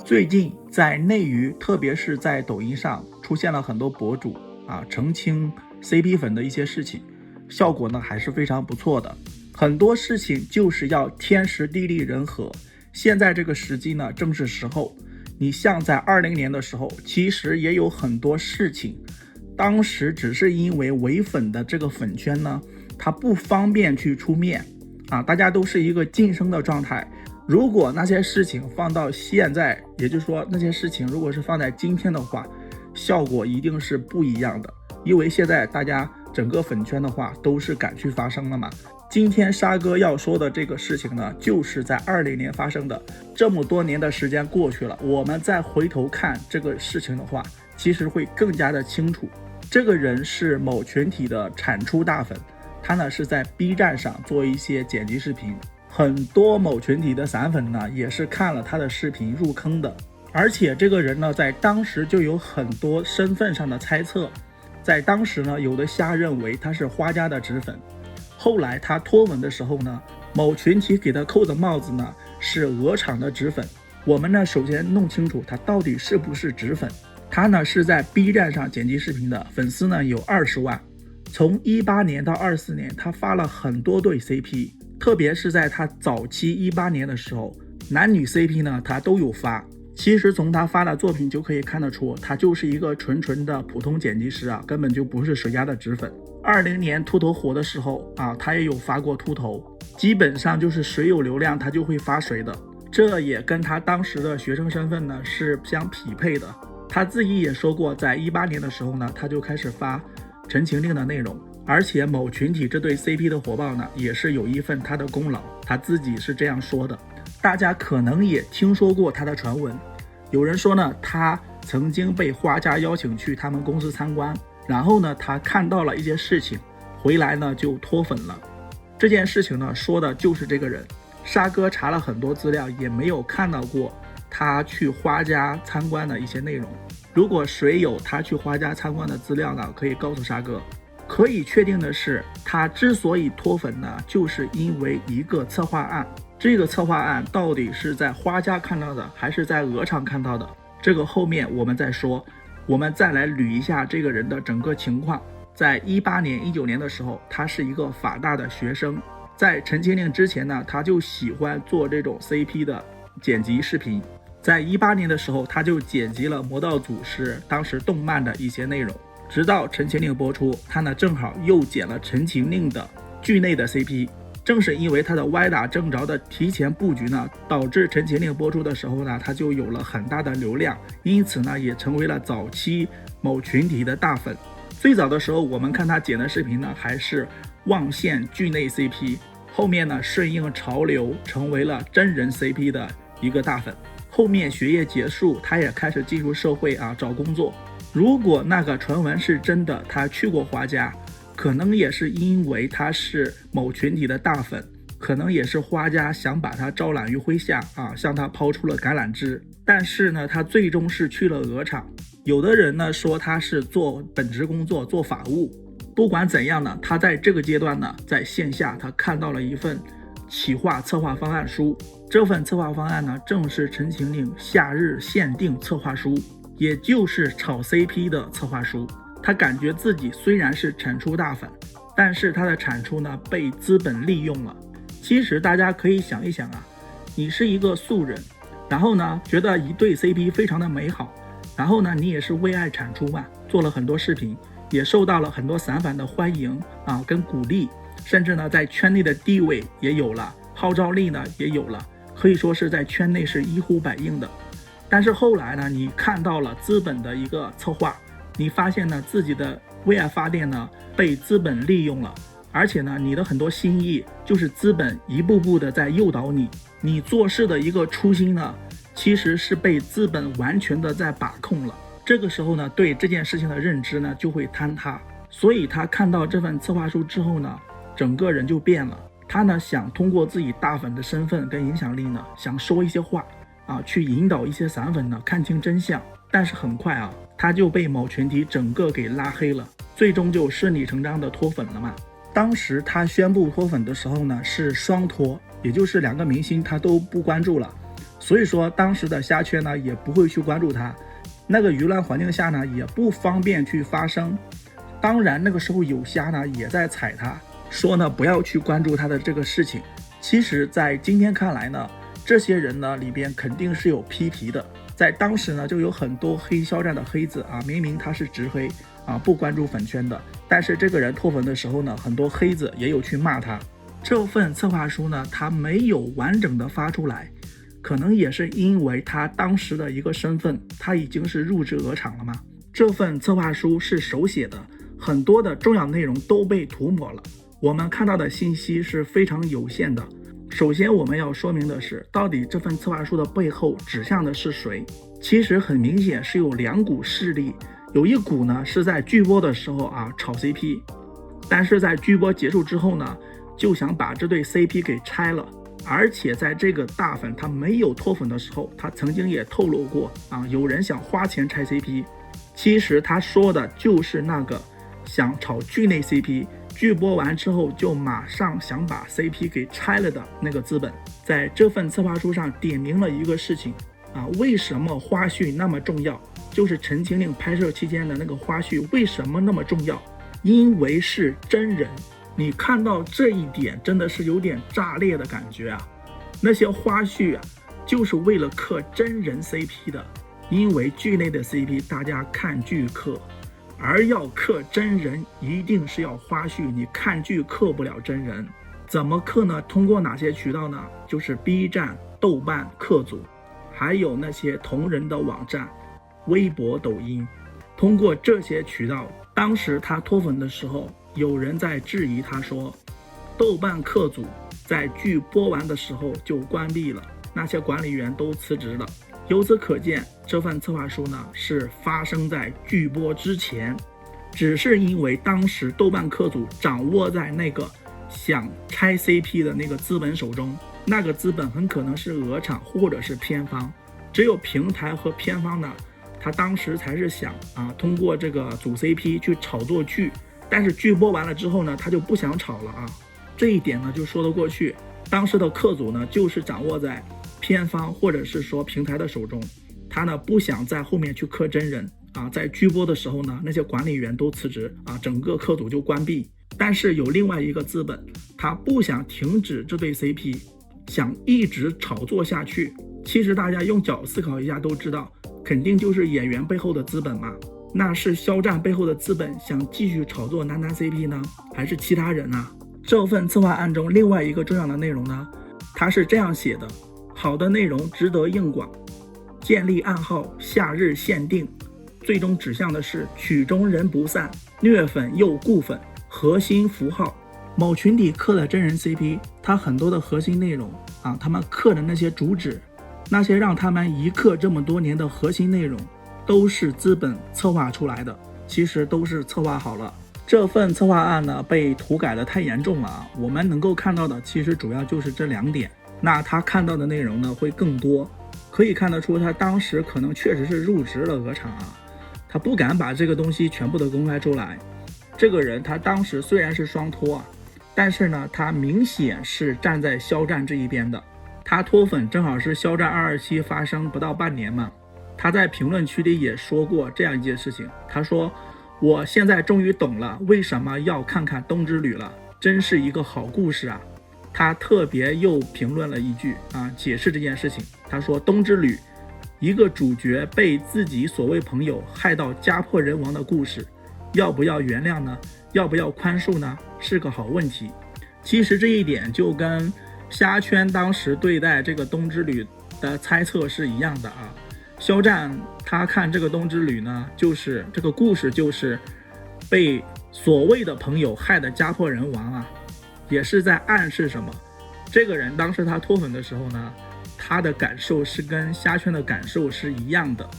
最近在内娱，特别是在抖音上出现了很多博主澄清 CP 粉的一些事情，效果呢还是非常不错的。很多事情就是要天时地利人和，现在这个时机呢正是时候。你像在20年的时候，其实也有很多事情，当时只是因为唯粉的这个粉圈呢，它不方便去出面大家都是一个晋升的状态。如果那些事情放到现在，也就是说那些事情如果是放在今天的话，效果一定是不一样的。因为现在大家整个粉圈的话都是敢去发声了嘛。今天沙哥要说的这个事情呢，就是在20年发生的。这么多年的时间过去了，我们再回头看这个事情的话，其实会更加的清楚。这个人是某群体的产出大粉，他呢是在 B 站上做一些剪辑视频，很多某群体的散粉呢也是看了他的视频入坑的。而且这个人呢在当时就有很多身份上的猜测，在当时呢有的瞎认为他是花家的纸粉，后来他脱粉的时候呢，某群体给他扣的帽子呢是鹅厂的纸粉。我们呢首先弄清楚他到底是不是纸粉。他呢是在 B 站上剪辑视频的，粉丝呢有20万。从18年到24年，他发了很多对 CP， 特别是在他早期18年的时候，男女 CP 呢他都有发。其实从他发的作品就可以看得出，他就是一个纯纯的普通剪辑师根本就不是谁家的纸粉。20年秃头火的时候他也有发过秃头，基本上就是谁有流量他就会发谁的，这也跟他当时的学生身份呢是相匹配的。他自己也说过，在18年的时候呢，他就开始发陈情令的内容，而且某群体这对 CP 的火爆呢，也是有一份他的功劳，他自己是这样说的。大家可能也听说过他的传闻，有人说呢，他曾经被花家邀请去他们公司参观，然后呢，他看到了一些事情，回来呢就脱粉了。这件事情呢，说的就是这个人。沙哥查了很多资料，也没有看到过他去花家参观的一些内容。如果谁有他去花家参观的资料呢，可以告诉沙哥。可以确定的是，他之所以脱粉呢，就是因为一个策划案。这个策划案到底是在花家看到的，还是在鹅厂看到的，这个后面我们再说。我们再来捋一下这个人的整个情况。在18年、19年的时候，他是一个法大的学生。在陈情令之前呢，他就喜欢做这种 CP 的剪辑视频。在18年的时候，他就剪辑了魔道祖师当时动漫的一些内容。直到陈情令播出，他呢正好又剪了陈情令的剧内的 CP。正是因为他的歪打正着的提前布局呢，导致陈情令播出的时候呢，他就有了很大的流量，因此呢也成为了早期某群体的大粉。最早的时候，我们看他剪的视频呢，还是望线剧内 CP， 后面呢顺应潮流成为了真人 CP 的一个大粉。后面学业结束，他也开始进入社会找工作。如果那个传闻是真的，他去过花家，可能也是因为他是某群体的大粉，可能也是花家想把他招揽于麾下向他抛出了橄榄枝。但是呢，他最终是去了鹅厂。有的人呢说他是做本职工作，做法务。不管怎样呢，他在这个阶段呢，在线下他看到了一份企划策划方案书。这份策划方案呢，正是陈情令夏日限定策划书，也就是炒 CP 的策划书。他感觉自己虽然是产出大粉，但是他的产出呢被资本利用了。其实大家可以想一想你是一个素人，然后呢觉得一对 CP 非常的美好，然后呢你也是为爱产出做了很多视频，也受到了很多散粉的欢迎跟鼓励，甚至呢在圈内的地位也有了，号召力呢也有了，可以说是在圈内是一呼百应的。但是后来呢，你看到了资本的一个策划，你发现呢自己的为爱发电呢被资本利用了，而且呢你的很多心意就是资本一步步的在诱导你，你做事的一个初心呢其实是被资本完全的在把控了。这个时候呢，对这件事情的认知呢就会坍塌。所以他看到这份策划书之后呢，整个人就变了。他呢想通过自己大粉的身份跟影响力呢，想说一些话去引导一些散粉呢看清真相。但是很快他就被某群体整个给拉黑了，最终就顺理成章的脱粉了嘛。当时他宣布脱粉的时候呢，是双脱，也就是2个明星他都不关注了。所以说当时的虾圈呢也不会去关注他，那个舆论环境下呢也不方便去发声。当然那个时候有虾呢也在踩他，说呢不要去关注他的这个事情。其实在今天看来呢，这些人呢里边肯定是有批皮的。在当时呢就有很多黑肖战的黑子啊，明明他是直黑啊，不关注粉圈的，但是这个人脱粉的时候呢，很多黑子也有去骂他。这份策划书呢他没有完整的发出来，可能也是因为他当时的一个身份，他已经是入职鹅厂了嘛。这份策划书是手写的，很多的重要内容都被涂抹了，我们看到的信息是非常有限的。首先我们要说明的是，到底这份策划书的背后指向的是谁？其实很明显是有两股势力，有一股呢是在剧播的时候啊炒 CP， 但是在剧播结束之后呢，就想把这对 CP 给拆了。而且在这个大粉他没有脱粉的时候，他曾经也透露过啊，有人想花钱拆 CP。其实他说的就是那个想炒剧内 CP，剧播完之后就马上想把 CP 给拆了的那个资本。在这份策划书上点明了一个事情啊，为什么花絮那么重要？就是陈情令拍摄期间的那个花絮为什么那么重要？因为是真人。你看到这一点真的是有点炸裂的感觉啊！那些花絮啊，就是为了刻真人 CP 的，因为剧内的 CP 大家看剧刻，而要刻真人一定是要花絮，你看剧刻不了真人。怎么刻呢？通过哪些渠道呢？就是 B 站、豆瓣、客组，还有那些同人的网站、微博、抖音。通过这些渠道，当时他脱粉的时候，有人在质疑他说，豆瓣客组在剧播完的时候就关闭了，那些管理员都辞职了。由此可见，这份策划书呢是发生在剧播之前，只是因为当时豆瓣客组掌握在那个想拆 CP 的那个资本手中，那个资本很可能是鹅厂或者是片方，只有平台和片方呢，他当时才是想啊通过这个组 CP 去炒作剧，但是剧播完了之后呢，他就不想炒了啊，这一点呢就说得过去。当时的客组呢就是掌握在片方或者是说平台的手中，他呢不想在后面去刻真人啊，在剧播的时候呢，那些管理员都辞职啊，整个客组就关闭。但是有另外一个资本，他不想停止这对 CP， 想一直炒作下去。其实大家用脚思考一下都知道，肯定就是演员背后的资本嘛。那是肖战背后的资本想继续炒作男男 CP 呢，还是其他人呢？这份策划案中另外一个重要的内容呢，它是这样写的：好的内容值得硬广，建立暗号，夏日限定，最终指向的是曲终人不散，虐粉又固粉，核心符号。某群体刻的真人 CP， 它很多的核心内容啊，他们刻的那些主旨，那些让他们一刻这么多年的核心内容，都是资本策划出来的，其实都是策划好了。这份策划案呢被涂改的太严重了啊，我们能够看到的其实主要就是这两点，那他看到的内容呢会更多。可以看得出他当时可能确实是入职了鹅厂啊，他不敢把这个东西全部的公开出来。这个人他当时虽然是双脱啊，但是呢他明显是站在肖战这一边的。他脱粉正好是肖战227发生不到半年嘛，他在评论区里也说过这样一件事情，他说我现在终于懂了为什么要看看冬之旅了，真是一个好故事啊。他特别又评论了一句啊，解释这件事情，他说冬之旅，一个主角被自己所谓朋友害到家破人亡的故事，要不要原谅呢？要不要宽恕呢？是个好问题。其实这一点就跟虾圈当时对待这个冬之旅的猜测是一样的啊。肖战他看这个冬之旅呢，就是这个故事就是被所谓的朋友害得家破人亡啊，也是在暗示什么。这个人当时他脱粉的时候呢，他的感受是跟虾圈的感受是一样的，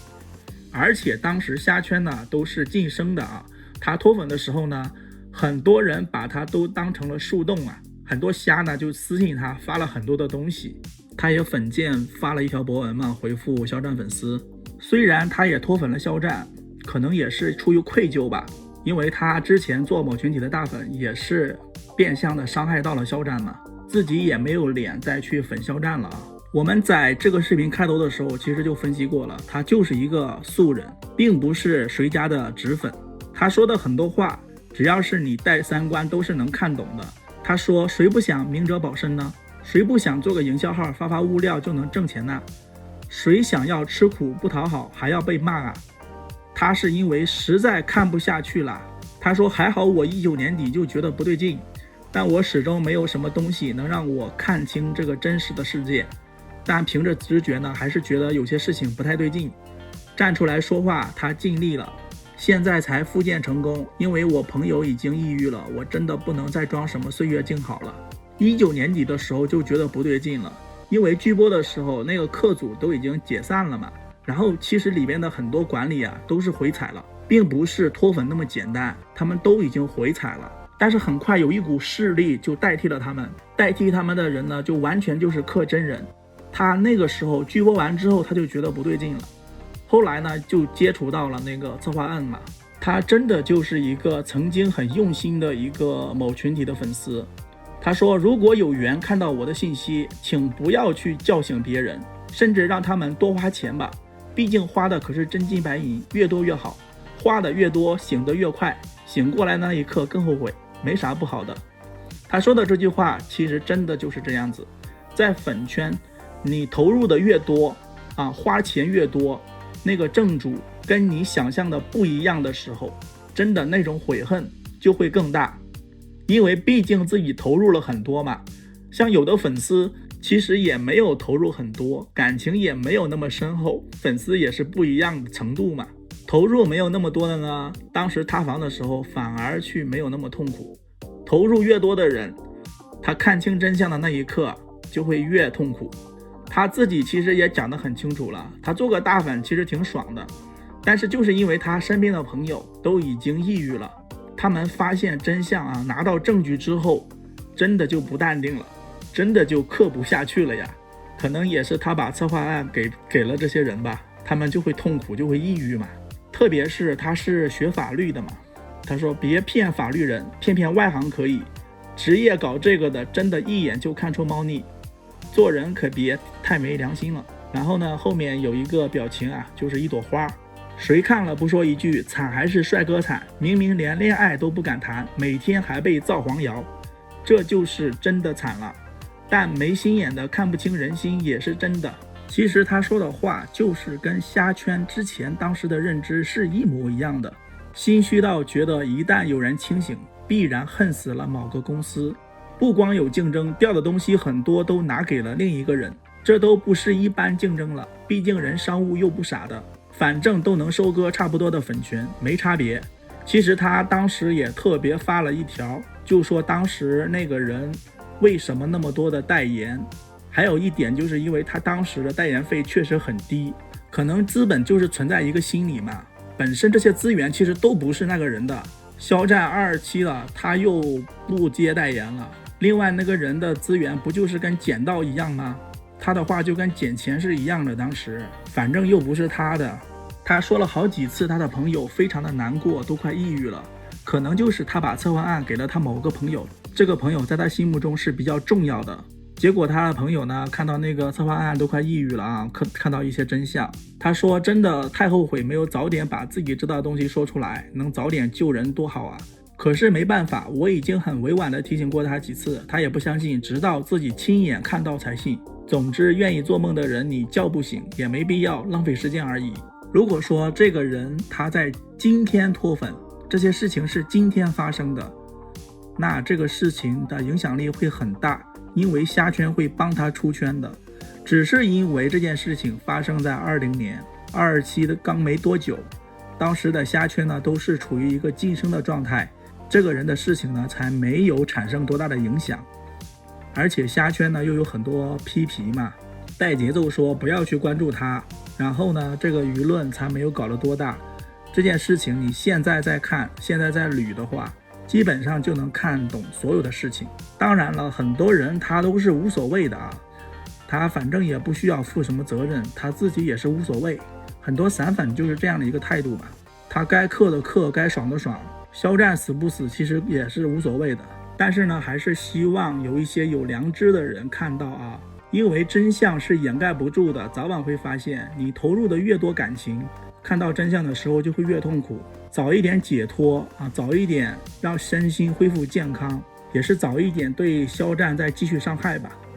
而且当时虾圈呢都是晋升的啊，他脱粉的时候呢，很多人把他都当成了树洞啊，很多虾呢就私信他发了很多的东西，他也粉件发了一条博文嘛，回复肖战粉丝。虽然他也脱粉了肖战，可能也是出于愧疚吧，因为他之前做某群体的大粉也是变相的伤害到了肖战嘛，自己也没有脸再去粉肖战了啊。我们在这个视频开头的时候，其实就分析过了，他就是一个素人，并不是谁家的纸粉。他说的很多话，只要是你带三观，都是能看懂的。他说，谁不想明哲保身呢？谁不想做个营销号，发物料就能挣钱呢？谁想要吃苦不讨好，还要被骂啊？他是因为实在看不下去了。他说，还好我19年底就觉得不对劲，但我始终没有什么东西能让我看清这个真实的世界。但凭着直觉呢，还是觉得有些事情不太对劲，站出来说话，他尽力了，现在才复健成功。因为我朋友已经抑郁了，我真的不能再装什么岁月静好了。19年底的时候就觉得不对劲了，因为剧播的时候那个课组都已经解散了嘛，然后其实里面的很多管理啊都是回踩了，并不是脱粉那么简单，他们都已经回踩了。但是很快有一股势力就代替了他们，代替他们的人呢，就完全就是柯真人。他那个时候剧播完之后，他就觉得不对劲了，后来呢就接触到了那个策划案嘛。他真的就是一个曾经很用心的一个某群体的粉丝。他说，如果有缘看到我的信息，请不要去叫醒别人，甚至让他们多花钱吧，毕竟花的可是真金白银，越多越好，花的越多醒得越快，醒过来那一刻更后悔，没啥不好的。他说的这句话其实真的就是这样子。在粉圈你投入的越多花钱越多，那个正主跟你想象的不一样的时候，真的那种悔恨就会更大。因为毕竟自己投入了很多嘛，像有的粉丝其实也没有投入很多，感情也没有那么深厚，粉丝也是不一样的程度嘛。投入没有那么多的呢，当时塌房的时候反而去没有那么痛苦。投入越多的人，他看清真相的那一刻就会越痛苦。他自己其实也讲得很清楚了，他做个大粉其实挺爽的，但是就是因为他身边的朋友都已经抑郁了，他们发现真相拿到证据之后，真的就不淡定了，真的就刻不下去了呀。可能也是他把策划案给了这些人吧，他们就会痛苦，就会抑郁嘛。特别是他是学法律的嘛，他说别骗法律人，骗外行可以，职业搞这个的真的一眼就看出猫腻，做人可别太没良心了。然后呢，后面有一个表情就是一朵花，谁看了不说一句惨还是帅哥惨，明明连恋爱都不敢谈，每天还被造黄谣，这就是真的惨了。但没心眼的看不清人心也是真的。其实他说的话就是跟虾圈之前当时的认知是一模一样的，心虚到觉得一旦有人清醒，必然恨死了某个公司，不光有竞争，掉的东西很多都拿给了另一个人，这都不是一般竞争了，毕竟人商务又不傻的，反正都能收割差不多的粉权，没差别。其实他当时也特别发了一条，就说当时那个人为什么那么多的代言，还有一点就是因为他当时的代言费确实很低，可能资本就是存在一个心理嘛，本身这些资源其实都不是那个人的，肖战227了，他又不接代言了，另外那个人的资源不就是跟捡到一样吗？他的话就跟捡钱是一样的，当时反正又不是他的。他说了好几次他的朋友非常的难过，都快抑郁了，可能就是他把策划案给了他某个朋友，这个朋友在他心目中是比较重要的，结果他的朋友呢看到那个策划案都快抑郁了看到一些真相，他说真的太后悔没有早点把自己知道的东西说出来，能早点救人多好啊。可是没办法，我已经很委婉的提醒过他几次，他也不相信，直到自己亲眼看到才信。总之愿意做梦的人你叫不醒，也没必要浪费时间而已。如果说这个人他在今天脱粉，这些事情是今天发生的，那这个事情的影响力会很大，因为虾圈会帮他出圈的。只是因为这件事情发生在20年，227的刚没多久，当时的虾圈呢都是处于一个晋升的状态，这个人的事情呢才没有产生多大的影响。而且虾圈呢又有很多批皮嘛，带节奏说不要去关注他，然后呢这个舆论才没有搞得多大。这件事情你现在在看，现在在捋的话，基本上就能看懂所有的事情。当然了，很多人他都是无所谓的他反正也不需要负什么责任，他自己也是无所谓。很多散粉就是这样的一个态度吧，他该氪的氪，该爽的爽，肖战死不死其实也是无所谓的。但是呢，还是希望有一些有良知的人看到因为真相是掩盖不住的，早晚会发现。你投入的越多感情，看到真相的时候就会越痛苦。早一点解脱啊，早一点让身心恢复健康，也是早一点对肖战再继续伤害吧。